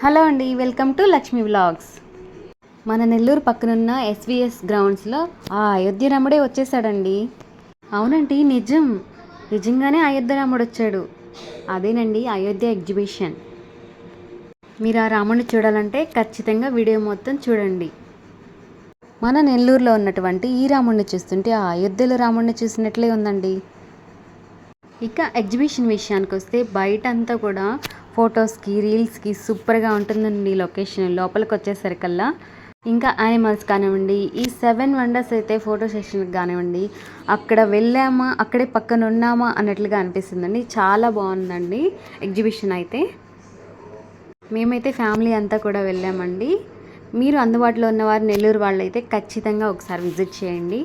Hello అండి, welcome to Lakshmi vlogs. మన నెల్లూరు పక్కనున్న ఎస్విఎస్ గ్రౌండ్స్లో ఆ అయోధ్య రాముడే వచ్చేసాడండి. అవునండి, నిజంగానే అయోధ్య రాముడు వచ్చాడు. అదేనండి అయోధ్య ఎగ్జిబిషన్. మీరు ఆ రాముడిని చూడాలంటే ఖచ్చితంగా వీడియో మొత్తం చూడండి. మన నెల్లూరులో ఉన్నటువంటి ఈ రాముడిని చూస్తుంటే ఆ అయోధ్యలో రాముడిని చూసినట్లే ఉందండి. ఇక ఎగ్జిబిషన్ విషయానికి వస్తే బయట అంతా కూడా ఫొటోస్కి రీల్స్కి సూపర్గా ఉంటుందండి. లొకేషన్ లోపలికి వచ్చేసరికల్లా ఇంకా యానిమల్స్ కానివ్వండి, ఈ 7 వండర్స్ అయితే ఫోటో సెషన్కి కానివ్వండి, అక్కడ వెళ్ళామా అక్కడే పక్కన ఉన్నామా అన్నట్లుగా అనిపిస్తుందండి. చాలా బాగుందండి ఎగ్జిబిషన్ అయితే. మేమైతే ఫ్యామిలీ అంతా కూడా వెళ్ళామండి. మీరు అందుబాటులో ఉన్నవారు నెల్లూరు వాళ్ళు అయితే ఖచ్చితంగా ఒకసారి విజిట్ చేయండి.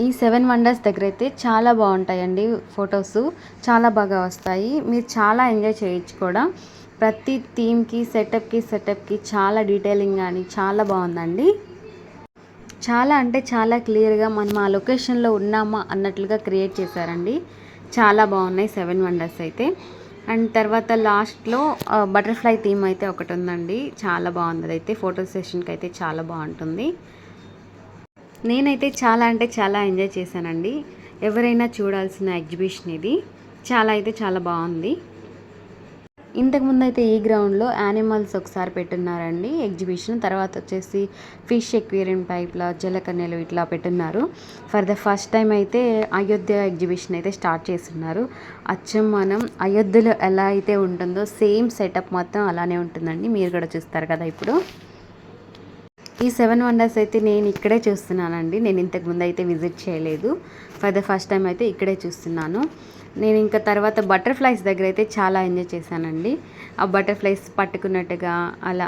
ఈ 7 వండర్స్ దగ్గర అయితే చాలా బాగుంటాయండి. ఫొటోస్ చాలా బాగా వస్తాయి. మీరు చాలా ఎంజాయ్ చేయొచ్చు కూడా. ప్రతి థీమ్కి సెటప్కి చాలా డీటెయిలింగ్ కానీ చాలా బాగుందండి. చాలా అంటే చాలా క్లియర్గా మనం ఆ లొకేషన్లో ఉన్నామా అన్నట్లుగా క్రియేట్ చేశారండి. చాలా బాగున్నాయి 7 వండర్స్ అయితే. అండ్ తర్వాత లాస్ట్లో బటర్ఫ్లై థీమ్ అయితే ఒకటి ఉందండి. చాలా బాగుంది. అయితే ఫోటో సెషన్కి అయితే చాలా బాగుంటుంది. నేనైతే చాలా అంటే చాలా ఎంజాయ్ చేశానండి. ఎవరైనా చూడాల్సిన ఎగ్జిబిషన్ ఇది. చాలా బాగుంది. ఇంతకుముందు అయితే ఈ గ్రౌండ్లో యానిమల్స్ ఒకసారి పెట్టున్నారండి ఎగ్జిబిషన్. తర్వాత వచ్చేసి ఫిష్ ఎక్వేరియం టైప్లో జలకన్యలు ఇట్లా పెట్టున్నారు. ఫర్ ద ఫస్ట్ టైం అయితే అయోధ్య ఎగ్జిబిషన్ అయితే స్టార్ట్ చేస్తున్నారు. అచ్చం మనం అయోధ్యలో ఎలా అయితే ఉంటుందో సేమ్ సెటప్ మొత్తం అలానే ఉంటుందండి. మీరు కూడా చూస్తారు కదా ఇప్పుడు. ఈ 7 వండర్స్ అయితే నేను ఇక్కడే చూస్తున్నానండి. నేను ఇంతకుముందు అయితే విజిట్ చేయలేదు. ఫర్ ద ఫస్ట్ టైం అయితే ఇక్కడే చూస్తున్నాను. నేను ఇంకా తర్వాత బటర్ఫ్లైస్ దగ్గర అయితే చాలా ఎంజాయ్ చేశానండి. ఆ బటర్ఫ్లైస్ పట్టుకున్నట్టుగా అలా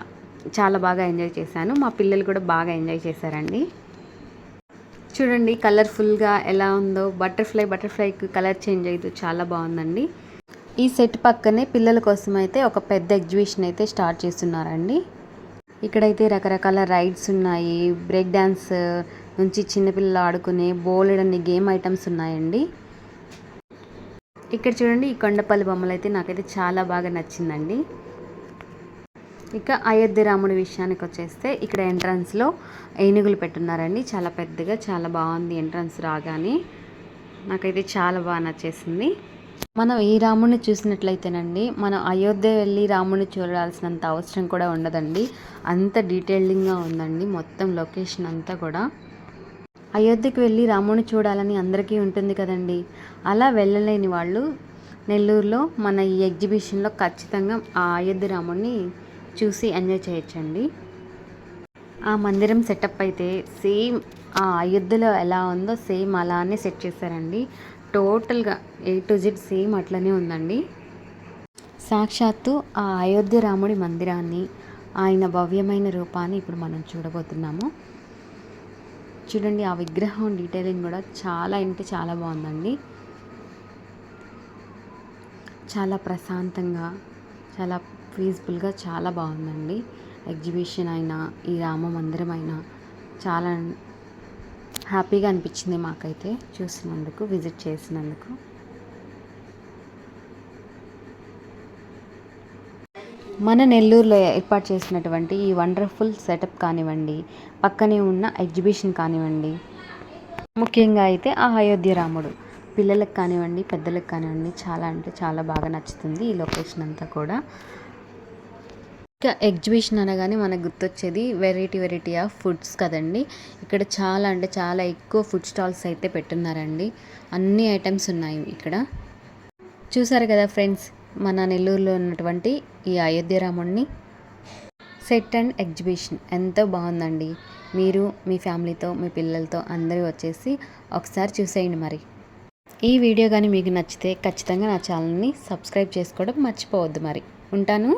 చాలా బాగా ఎంజాయ్ చేశాను. మా పిల్లలు కూడా బాగా ఎంజాయ్ చేశారండి. చూడండి కలర్ఫుల్గా ఎలా ఉందో. బటర్ఫ్లైకి కలర్ చేంజ్ అవుతూ చాలా బాగుందండి. ఈ సెట్ పక్కనే పిల్లల కోసం అయితే ఒక పెద్ద ఎగ్జిబిషన్ అయితే స్టార్ట్ చేస్తున్నారండి. ఇక్కడైతే రకరకాల రైడ్స్ ఉన్నాయి. బ్రేక్ డ్యాన్స్ నుంచి చిన్నపిల్లలు ఆడుకునే బోలెడన్ని గేమ్ ఐటమ్స్ ఉన్నాయండి. ఇక్కడ చూడండి ఈ కొండపల్లి బొమ్మలు అయితే నాకైతే చాలా బాగా నచ్చిందండి. ఇక అయోధ్య రాముడి విషయానికి వచ్చేస్తే ఇక్కడ ఎంట్రన్స్లో ఏనుగులు పెట్టున్నారండి. చాలా పెద్దగా చాలా బాగుంది. ఎంట్రన్స్ రాగానే నాకైతే చాలా బాగా నచ్చేసింది. మనం ఈ రాముడిని చూసినట్లయితేనండి మనం అయోధ్య వెళ్ళి రాముడిని చూడాల్సినంత అవసరం కూడా ఉండదండి. అంత డీటెయిలింగ్గా ఉందండి మొత్తం లొకేషన్ అంతా కూడా. అయోధ్యకు వెళ్ళి రాముడిని చూడాలని అందరికీ ఉంటుంది కదండి. అలా వెళ్ళలేని వాళ్ళు నెల్లూరులో మన ఈ ఎగ్జిబిషన్లో ఖచ్చితంగా ఆ అయోధ్య రాముడిని చూసి ఎంజాయ్ చేయొచ్చండి. ఆ మందిరం సెటప్ అయితే సేమ్ ఆ అయోధ్యలో ఎలా ఉందో సేమ్ అలానే సెట్ చేశారండి. టోటల్గా A to Z సేమ్ అట్లనే ఉందండి. సాక్షాత్తు ఆ అయోధ్య రాముడి మందిరాన్ని, ఆయన భవ్యమైన రూపాన్ని ఇప్పుడు మనం చూడబోతున్నాము. చూడండి ఆ విగ్రహం డీటెయిలింగ్ కూడా చాలా అంటే చాలా బాగుందండి. చాలా ప్రశాంతంగా చాలా పీస్ఫుల్గా చాలా బాగుందండి. ఎగ్జిబిషన్ అయినా ఈ రామ మందిరం అయినా చాలా హ్యాపీగా అనిపించింది మాకైతే చూసినందుకు, విజిట్ చేసినందుకు. మన నెల్లూరులో ఏర్పాటు చేసినటువంటి ఈ వండర్ఫుల్ సెటప్ కానివ్వండి, పక్కనే ఉన్న ఎగ్జిబిషన్ కానివ్వండి, ముఖ్యంగా అయితే ఆ అయోధ్య రాముడు పిల్లలకు కానివ్వండి పెద్దలకు కానివ్వండి చాలా అంటే చాలా బాగా నచ్చుతుంది ఈ లొకేషన్ అంతా కూడా. ఇంకా ఎగ్జిబిషన్ అనగానే మనకు గుర్తొచ్చేది వెరైటీ ఆఫ్ ఫుడ్స్ కదండి. ఇక్కడ చాలా అంటే చాలా ఎక్కువ ఫుడ్ స్టాల్స్ అయితే పెట్టున్నారండి. అన్ని ఐటమ్స్ ఉన్నాయి ఇక్కడ. చూసారు కదా ఫ్రెండ్స్, మన నెల్లూరులో ఉన్నటువంటి ఈ అయోధ్య రాముడిని సెట్ అండ్ ఎగ్జిబిషన్ ఎంతో బాగుందండి. మీరు మీ ఫ్యామిలీతో మీ పిల్లలతో అందరూ వచ్చేసి ఒకసారి చూసేయండి. మరి ఈ వీడియో కానీ మీకు నచ్చితే ఖచ్చితంగా నా ఛానల్ని సబ్స్క్రైబ్ చేసుకోవడం మర్చిపోవద్దు. మరి ఉంటాను.